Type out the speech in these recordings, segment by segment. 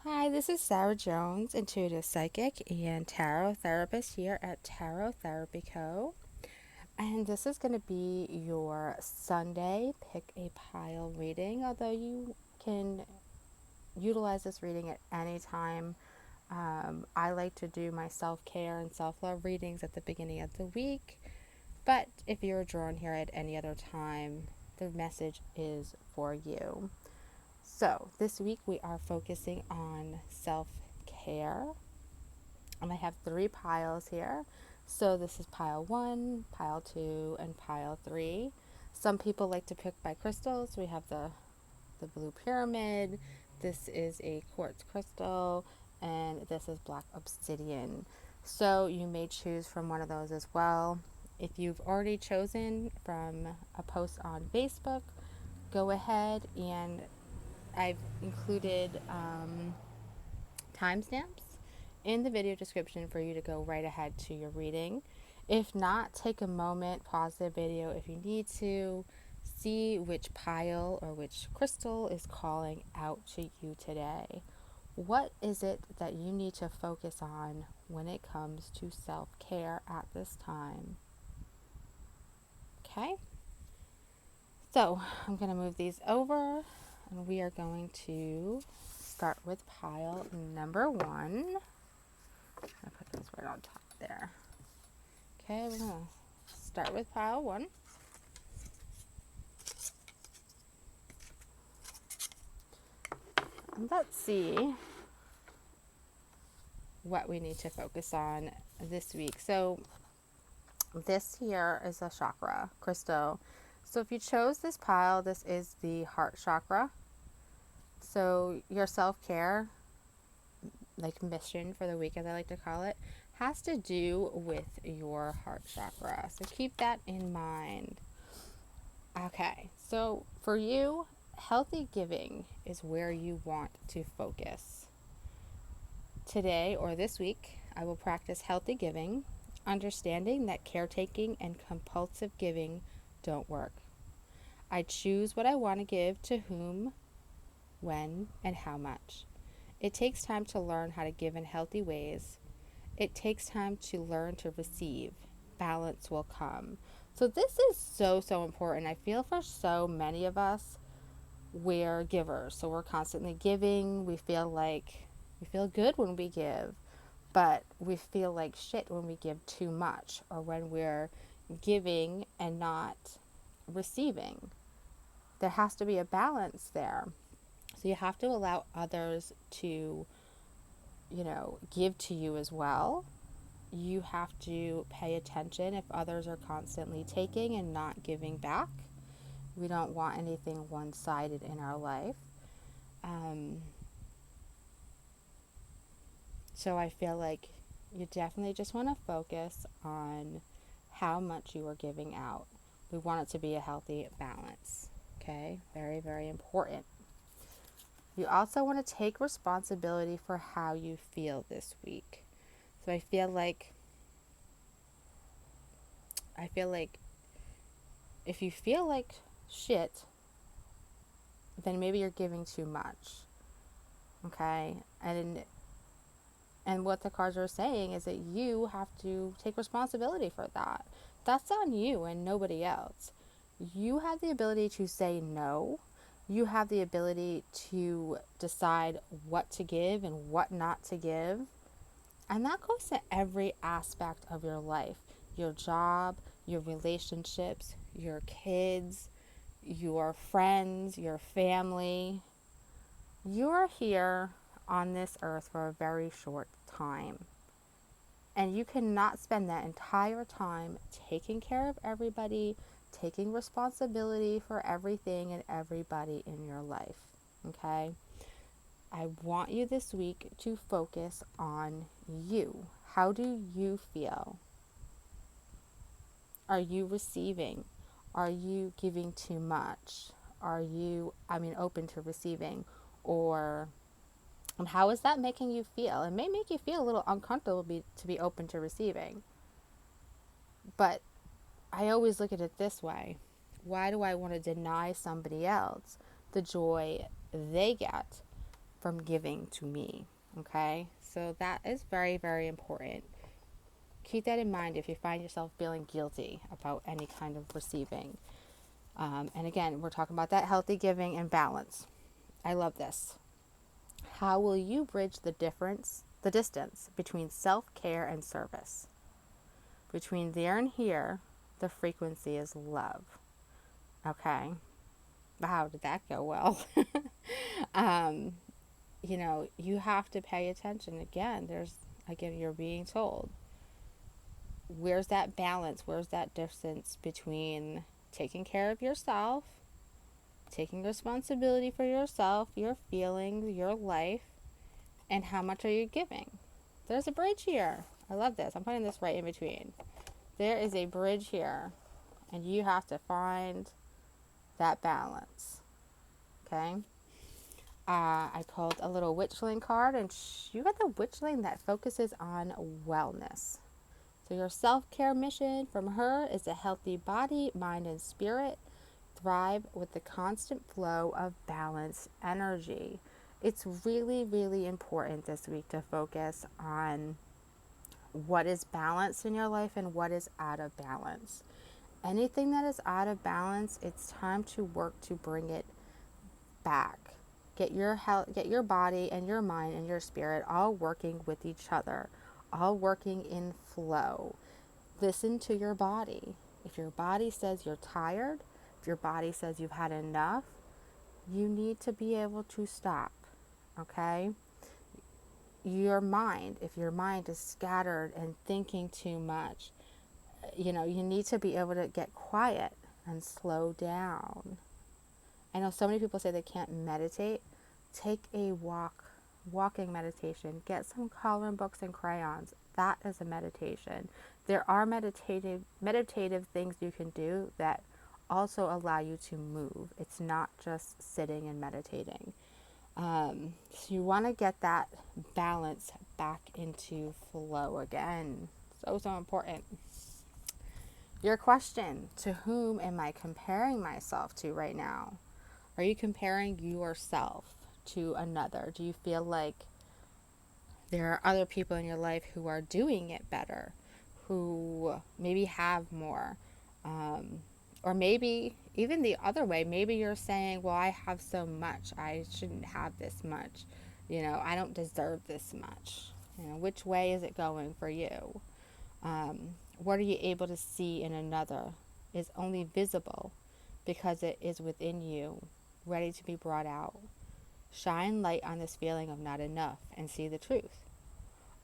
Hi, this is Sarah Jones, intuitive psychic and tarot therapist here at Tarot Therapy Co. And this is going to be your Sunday pick a pile reading, although you can utilize this reading at any time. I like to do my self care and self love readings at the beginning of the week, but if you're drawn here at any other time, the message is for you. So, this week we are focusing on self care, and I have 3 piles here. So, this is pile 1, pile 2, and pile 3. Some people like to pick by crystals. We have the blue pyramid, this is a quartz crystal, and this is black obsidian. So, you may choose from one of those as well. If you've already chosen from a post on Facebook, go ahead and I've included timestamps in the video description for you to go right ahead to your reading. If not, take a moment, pause the video if you need to, see which pile or which crystal is calling out to you today. What is it that you need to focus on when it comes to self-care at this time? Okay, so I'm going to move these over and we are going to start with pile number 1. I put those right on top there. Okay, we're going to start with pile 1. And let's see what we need to focus on this week. So this here is a chakra crystal. So if you chose this pile, this is the heart chakra. So your self-care, like mission for the week as I like to call it, has to do with your heart chakra. So keep that in mind. Okay, so for you, healthy giving is where you want to focus. Today or this week, I will practice healthy giving, understanding that caretaking and compulsive giving don't work. I choose what I want to give to whom, when, and how much. It takes time to learn how to give in healthy ways. It takes time to learn to receive. Balance will come. So this is so important. I feel for so many of us, we're givers. So we're constantly giving. We feel good when we give, but we feel like shit when we give too much or when we're giving and not receiving. There has to be a balance there. So you have to allow others to, give to you as well. You have to pay attention if others are constantly taking and not giving back. We don't want anything one-sided in our life. So I feel like you definitely just want to focus on how much you are giving out. We want it to be a healthy balance. Okay? Very, very important. You also want to take responsibility for how you feel this week. So I feel like if you feel like shit, then maybe you're giving too much. Okay? And what the cards are saying is that you have to take responsibility for that. That's on you and nobody else. You have the ability to say no. You have the ability to decide what to give and what not to give. And that goes to every aspect of your life. Your job, your relationships, your kids, your friends, your family. You're here on this earth for a very short time. And you cannot spend that entire time taking care of everybody, taking responsibility for everything and everybody in your life. Okay? I want you this week to focus on you. How do you feel? Are you receiving? Are you giving too much? Are you, open to receiving? Or how is that making you feel? It may make you feel a little uncomfortable to be open to receiving. But I always look at it this way. Why do I want to deny somebody else the joy they get from giving to me. Okay, so that is very, very important. Keep that in mind if you find yourself feeling guilty about any kind of receiving. And again, we're talking about that healthy giving and balance. I love this. How will you bridge the distance between self-care and service? Between there and here, the frequency is love. Okay. How did that go well? um, you have to pay attention. Again, you're being told, where's that balance? Where's that distance between taking care of yourself, taking responsibility for yourself, your feelings, your life, and how much are you giving? There's a bridge here. I love this. I'm putting this right in between. There is a bridge here, and you have to find that balance. Okay? I called a little witchling card, and you got the witchling that focuses on wellness. So your self-care mission from her is a healthy body, mind, and spirit. Thrive with the constant flow of balanced energy. It's really, really important this week to focus on what is balanced in your life and what is out of balance. Anything that is out of balance, it's time to work to bring it back. Get your health, get your body and your mind and your spirit all working with each other, all working in flow. Listen to your body. If your body says you're tired, if your body says you've had enough, you need to be able to stop. Okay? If your mind is scattered and thinking too much, you need to be able to get quiet and slow down. I know so many people say they can't meditate. Take a walking meditation. Get some coloring books and crayons. That is a meditation. There are meditative things you can do that also allow you to move. It's not just sitting and meditating. So you want to get that balance back into flow again. So important. Your question, to whom am I comparing myself to right now? Are you comparing yourself to another? Do you feel like there are other people in your life who are doing it better, who maybe have more? Or maybe even the other way, maybe you're saying, well, I have so much, I shouldn't have this much. I don't deserve this much. Which way is it going for you? What are you able to see in another is only visible because it is within you, ready to be brought out. Shine light on this feeling of not enough and see the truth.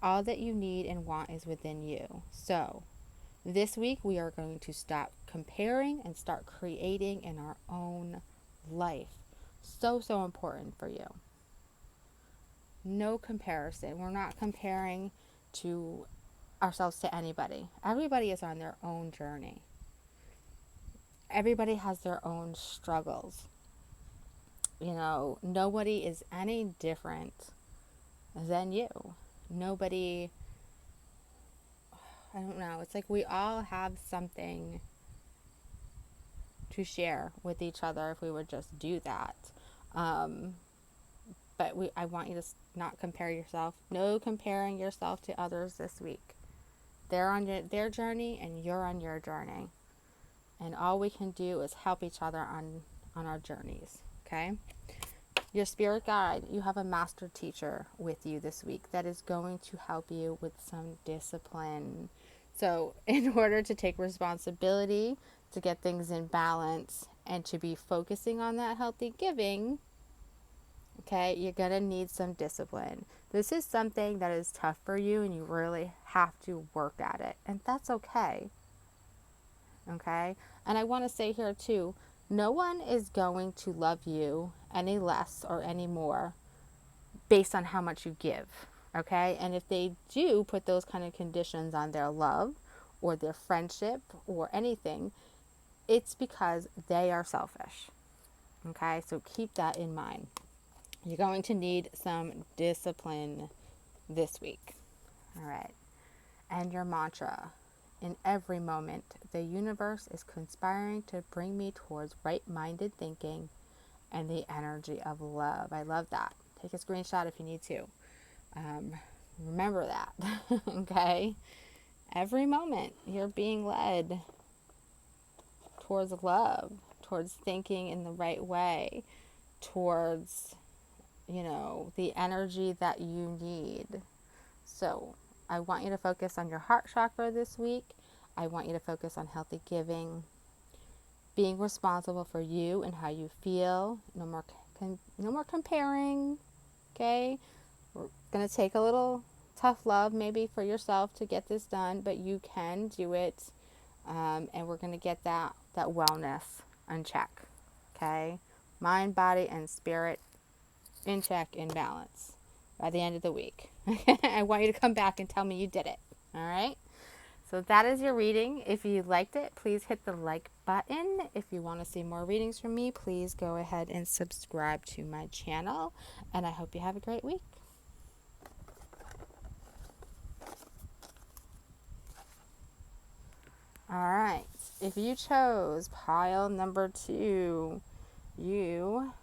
All that you need and want is within you. So, this week we are going to stop comparing and start creating in our own life. So important for you. No comparison. We're not comparing to ourselves to anybody. Everybody is on their own journey. Everybody has their own struggles. Nobody is any different than you. Nobody, I don't know, it's like we all have something to share with each other if we would just do that. But I want you to not compare yourself. No comparing yourself to others this week. They're on their journey and you're on your journey. And all we can do is help each other on our journeys. Okay? Your spirit guide, you have a master teacher with you this week that is going to help you with some discipline. So in order to take responsibility, to get things in balance, and to be focusing on that healthy giving, okay, you're going to need some discipline. This is something that is tough for you and you really have to work at it. And that's okay. Okay? And I want to say here too, no one is going to love you any less or any more based on how much you give. Okay? And if they do put those kind of conditions on their love or their friendship or anything, it's because they are selfish. Okay? So keep that in mind. You're going to need some discipline this week. All right. And your mantra. In every moment, the universe is conspiring to bring me towards right-minded thinking and the energy of love. I love that. Take a screenshot if you need to. Remember that. Okay? Every moment you're being led towards love, towards thinking in the right way, towards, the energy that you need. So I want you to focus on your heart chakra this week. I want you to focus on healthy giving, being responsible for you and how you feel. No more comparing. Okay? We're going to take a little tough love maybe for yourself to get this done, but you can do it. And we're going to get that wellness in check. Okay? Mind, body, and spirit in check, in balance by the end of the week. I want you to come back and tell me you did it. All right? So that is your reading. If you liked it, please hit the like button. If you want to see more readings from me, please go ahead and subscribe to my channel. And I hope you have a great week. All right. If you chose pile number 2, you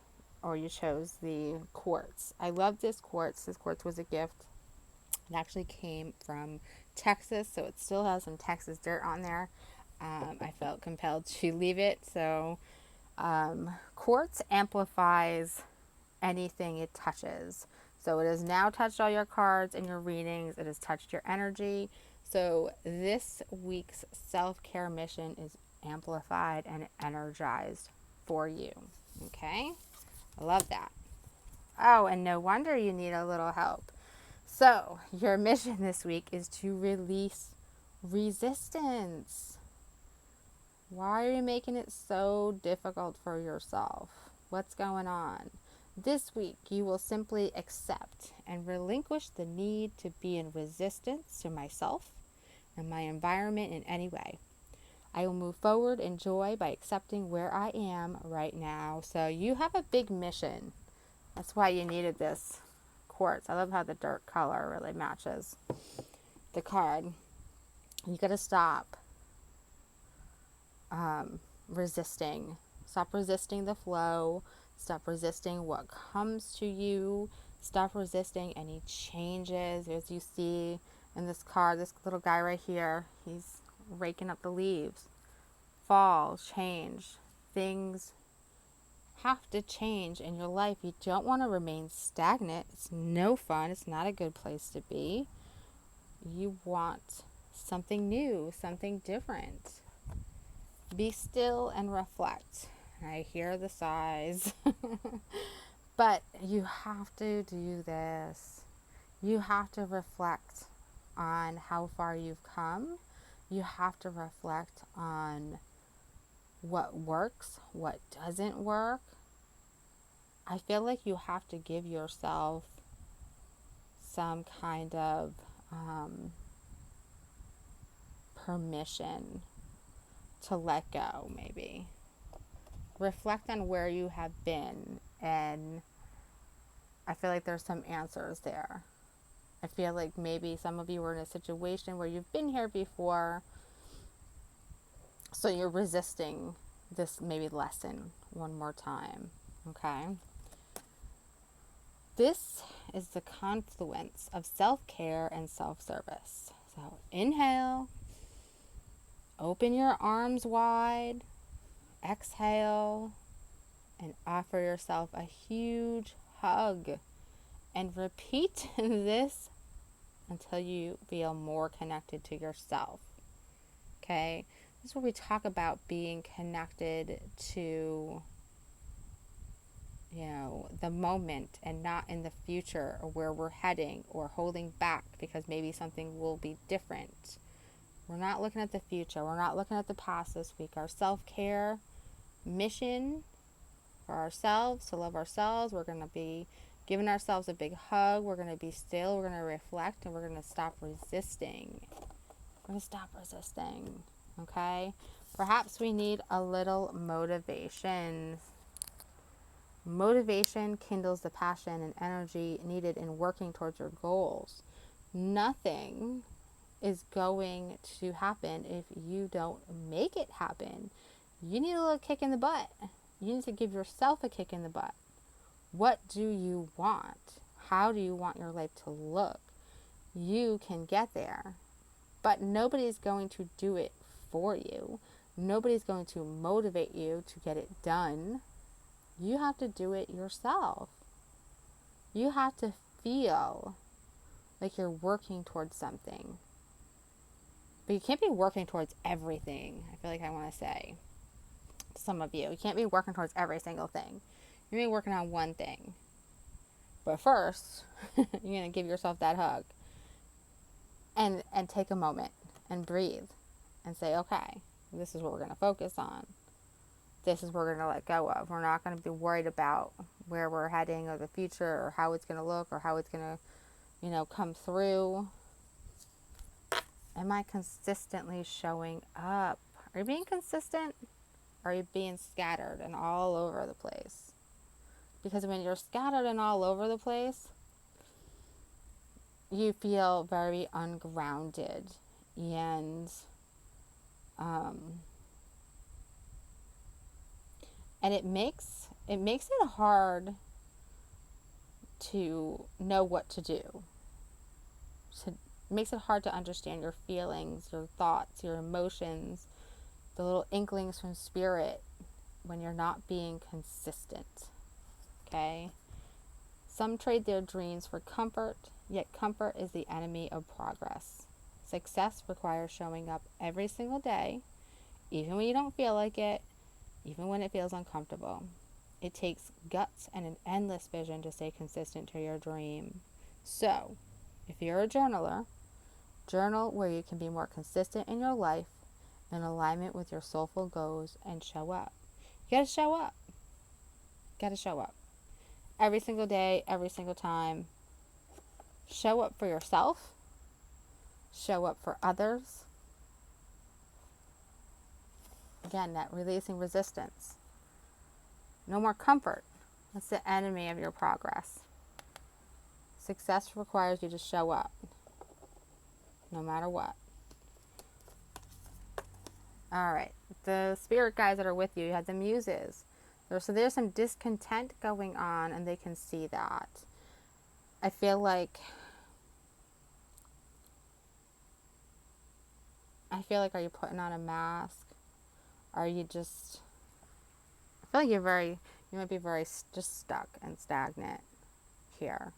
chose the quartz. I love this quartz. This quartz was a gift. It actually came from Texas, so it still has some Texas dirt on there. I felt compelled to leave it. So quartz amplifies anything it touches. So it has now touched all your cards and your readings. It has touched your energy. So this week's self-care mission is amplified and energized for you. Okay? I love that. Oh, and no wonder you need a little help. So, your mission this week is to release resistance. Why are you making it so difficult for yourself? What's going on? This week, you will simply accept and relinquish the need to be in resistance to myself and my environment in any way. I will move forward in joy by accepting where I am right now. So, you have a big mission. That's why you needed this quartz. I love how the dirt color really matches the card. You got to stop resisting. Stop resisting the flow. Stop resisting what comes to you. Stop resisting any changes. As you see in this card, this little guy right here, he's raking up the leaves. Fall, change, things have to change in your life. You don't want to remain stagnant. It's no fun. It's not a good place to be. You want something new, something different. Be still and reflect. I hear the sighs. But you have to do this. You have to reflect on how far you've come. You have to reflect on what works, what doesn't work. I feel like you have to give yourself some kind of permission to let go, maybe. Reflect on where you have been, and I feel like there's some answers there. I feel like maybe some of you were in a situation where you've been here before, so you're resisting this maybe lesson one more time. Okay? This is the confluence of self-care and self-service. So inhale, open your arms wide, exhale, and offer yourself a huge hug. And repeat this until you feel more connected to yourself. Okay? This is where we talk about being connected to, the moment and not in the future or where we're heading or holding back because maybe something will be different. We're not looking at the future. We're not looking at the past this week. Our self-care mission for ourselves, to love ourselves, we're going to be giving ourselves a big hug. We're going to be still. We're going to reflect, and we're going to stop resisting. We're going to stop resisting. Okay? Perhaps we need a little motivation. Motivation kindles the passion and energy needed in working towards your goals. Nothing is going to happen if you don't make it happen. You need a little kick in the butt. You need to give yourself a kick in the butt. What do you want? How do you want your life to look? You can get there, but nobody's going to do it for you. Nobody's going to motivate you to get it done. You have to do it yourself. You have to feel like you're working towards something. But you can't be working towards everything. I feel like I want to say to some of you, you can't be working towards every single thing. You're going to be working on one thing. But first, you're going to give yourself that hug and take a moment and breathe and say, okay, this is what we're going to focus on. This is what we're going to let go of. We're not going to be worried about where we're heading or the future or how it's going to look or how it's going to, come through. Am I consistently showing up? Are you being consistent? Or are you being scattered and all over the place? Because when you're scattered and all over the place, you feel very ungrounded and it makes it hard to know what to do. It makes it hard to understand your feelings, your thoughts, your emotions, the little inklings from spirit when you're not being consistent. Okay? Some trade their dreams for comfort, yet comfort is the enemy of progress. Success requires showing up every single day, even when you don't feel like it, even when it feels uncomfortable. It takes guts and an endless vision to stay consistent to your dream. So, if you're a journaler, journal where you can be more consistent in your life, in alignment with your soulful goals, and show up. You gotta show up. Gotta show up. Every single day, every single time. Show up for yourself. Show up for others. Again, that releasing resistance. No more comfort. That's the enemy of your progress. Success requires you to show up, no matter what. All right. The spirit guides that are with you, you have the muses. So there's some discontent going on, and they can see that. I feel like are you putting on a mask? Are you just, I feel like you might be very just stuck and stagnant here.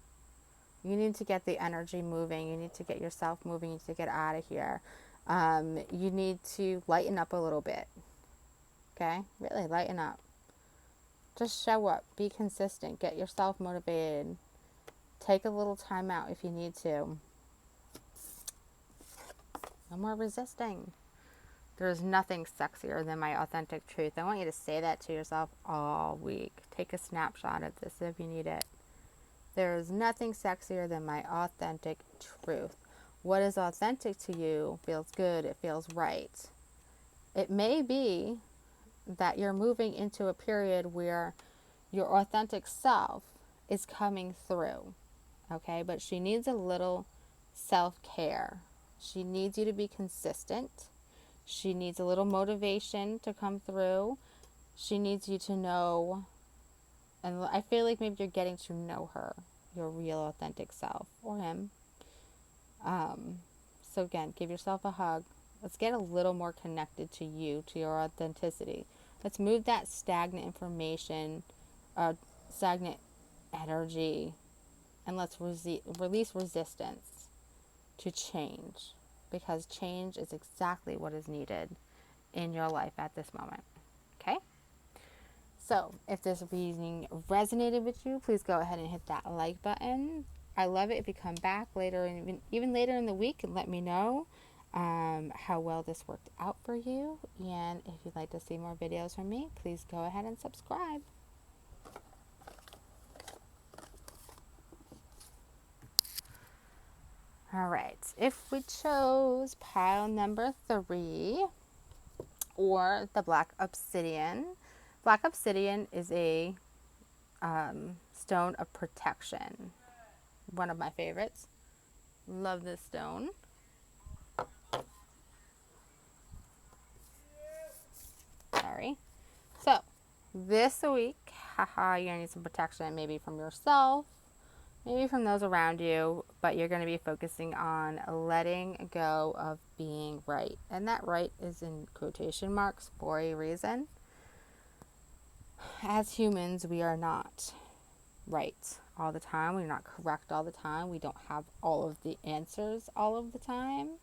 You need to get the energy moving. You need to get yourself moving. You need to get out of here. You need to lighten up a little bit. Okay? Really lighten up. Just show up. Be consistent. Get yourself motivated. Take a little time out if you need to. No more resisting. There's nothing sexier than my authentic truth. I want you to say that to yourself all week. Take a snapshot of this if you need it. There is nothing sexier than my authentic truth. What is authentic to you feels good. It feels right. It may be that you're moving into a period where your authentic self is coming through. Okay? But she needs a little self-care. She needs you to be consistent. She needs a little motivation to come through. She needs you to know, and I feel like maybe you're getting to know her, your real authentic self, or him. So again, give yourself a hug. Let's get a little more connected to you, to your authenticity. Let's move that stagnant information, stagnant energy, and let's release resistance to change, because change is exactly what is needed in your life at this moment. Okay? So, if this reading resonated with you, please go ahead and hit that like button. I love it if you come back later, even later in the week, and let me know how well this worked out for you. And if you'd like to see more videos from me, please go ahead and subscribe. All right. If we chose pile number 3, or the Black Obsidian. Black Obsidian is a stone of protection. One of my favorites. Love this stone. Sorry. So, This week, you're going to need some protection, maybe from yourself, maybe from those around you, but you're going to be focusing on letting go of being right. And that right is in quotation marks for a reason. As humans, we are not right all the time. We're not correct all the time. We don't have all of the answers all of the time.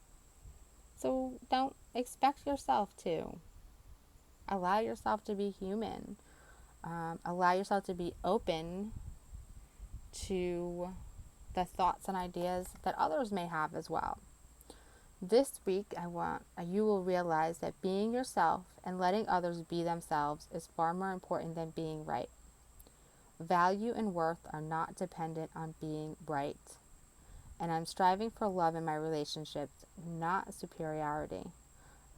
So don't expect yourself to. Allow yourself to be human. Allow yourself to be open to the thoughts and ideas that others may have as well. This week, you will realize that being yourself and letting others be themselves is far more important than being right. Value and worth are not dependent on being right. And I'm striving for love in my relationships, not superiority.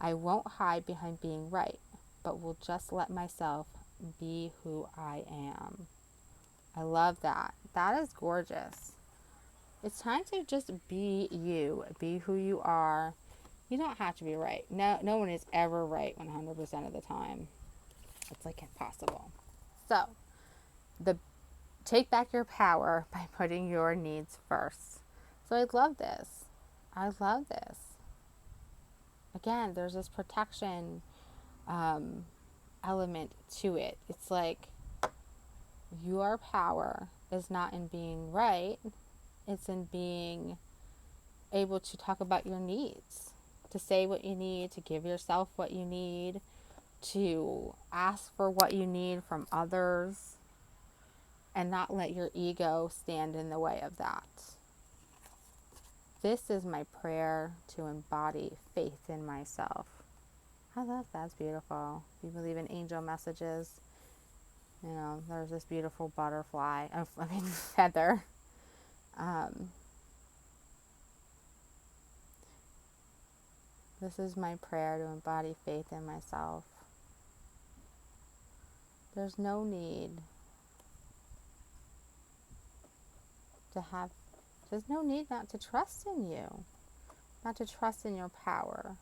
I won't hide behind being right, but will just let myself be who I am. I love that. That is gorgeous. It's time to just be you, be who you are. You don't have to be right. No one is ever right 100% of the time. It's like impossible. So, take back your power by putting your needs first. So I love this. I love this. Again, there's this protection element to it. It's like your power is not in being right. It's in being able to talk about your needs, to say what you need, to give yourself what you need, to ask for what you need from others, and not let your ego stand in the way of that. This is my prayer to embody faith in myself. I love that. It's beautiful. If you believe in angel messages, there's this beautiful butterfly, feather. This is my prayer to embody faith in myself. There's no need not to trust in you, not to trust in your power,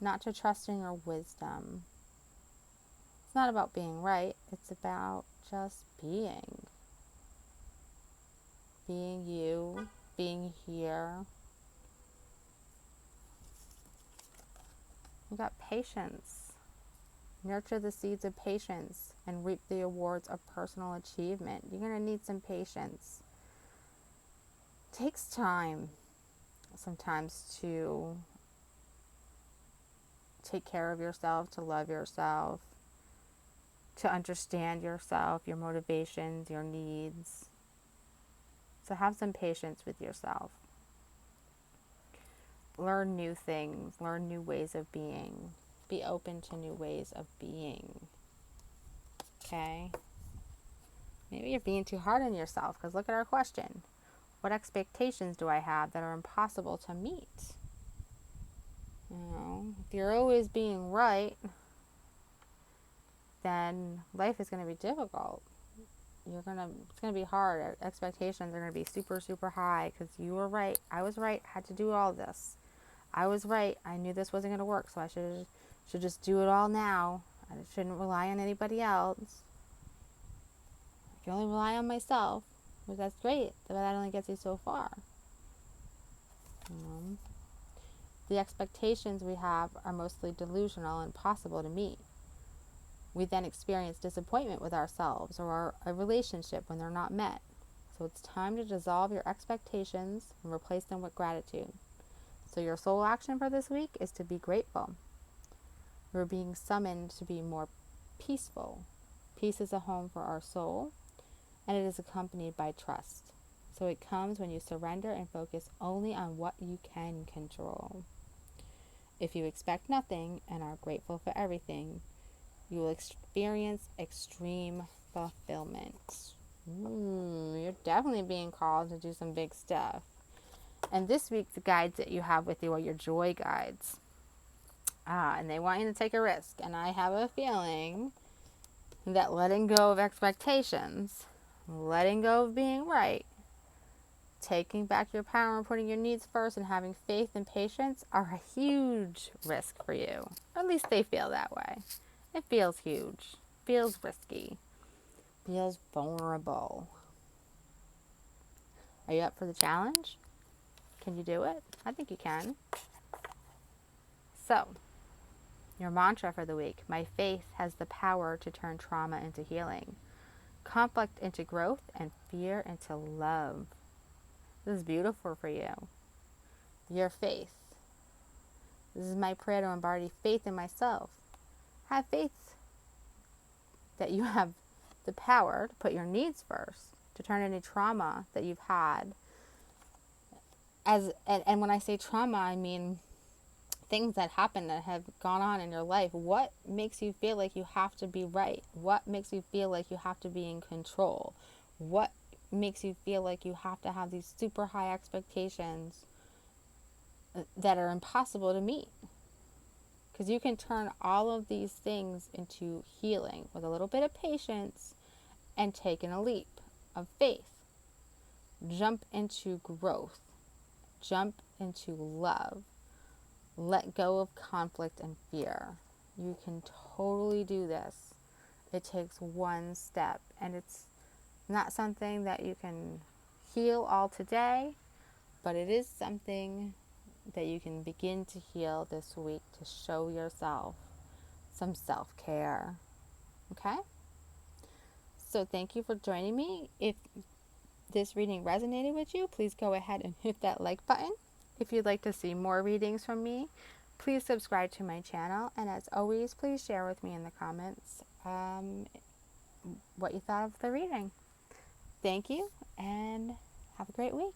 not to trust in your wisdom. It's not about being right. It's about just being. Being you, being here. You got patience. Nurture the seeds of patience and reap the awards of personal achievement. You're going to need some patience. It takes time sometimes to take care of yourself, to love yourself, to understand yourself, your motivations, your needs. So have some patience with yourself. Learn new things, learn new ways of being. Be open to new ways of being. Okay? Maybe you're being too hard on yourself, because look at our question. What expectations do I have that are impossible to meet? If you're always being right, then life is going to be difficult. It's going to be hard. Expectations are going to be super, super high because you were right. I was right. Had to do all this. I was right. I knew this wasn't going to work, so I should just do it all now. I shouldn't rely on anybody else. I can only rely on myself, but that's great. But that only gets you so far. The expectations we have are mostly delusional and impossible to meet. We then experience disappointment with ourselves or a relationship when they're not met. So it's time to dissolve your expectations and replace them with gratitude. So your soul action for this week is to be grateful. We're being summoned to be more peaceful. Peace is a home for our soul, and it is accompanied by trust. So it comes when you surrender and focus only on what you can control. If you expect nothing and are grateful for everything, you will experience extreme fulfillment. You're definitely being called to do some big stuff. And this week, the guides that you have with you are your joy guides. And they want you to take a risk. And I have a feeling that letting go of expectations, letting go of being right, taking back your power and putting your needs first and having faith and patience are a huge risk for you. Or at least they feel that way. It feels huge. feels risky, feels vulnerable. Are you up for the challenge? Can you do it? I think you can. So, your mantra for the week: my faith has the power to turn trauma into healing, conflict into growth, and fear into love. This is beautiful for you. Your faith. This is my prayer to embody faith in myself. Have faith that you have the power to put your needs first, to turn any trauma that you've had. And when I say trauma, I mean things that happen that have gone on in your life. What makes you feel like you have to be right? What makes you feel like you have to be in control? What makes you feel like you have to have these super high expectations that are impossible to meet? Because you can turn all of these things into healing with a little bit of patience and taking a leap of faith. Jump into growth. Jump into love. Let go of conflict and fear. You can totally do this. It takes one step, and it's not something that you can heal all today, but it is something that you can begin to heal this week to show yourself some self-care. Okay? So thank you for joining me. If this reading resonated with you, please go ahead and hit that like button. If you'd like to see more readings from me, please subscribe to my channel. And as always, please share with me in the comments what you thought of the reading. Thank you, and have a great week.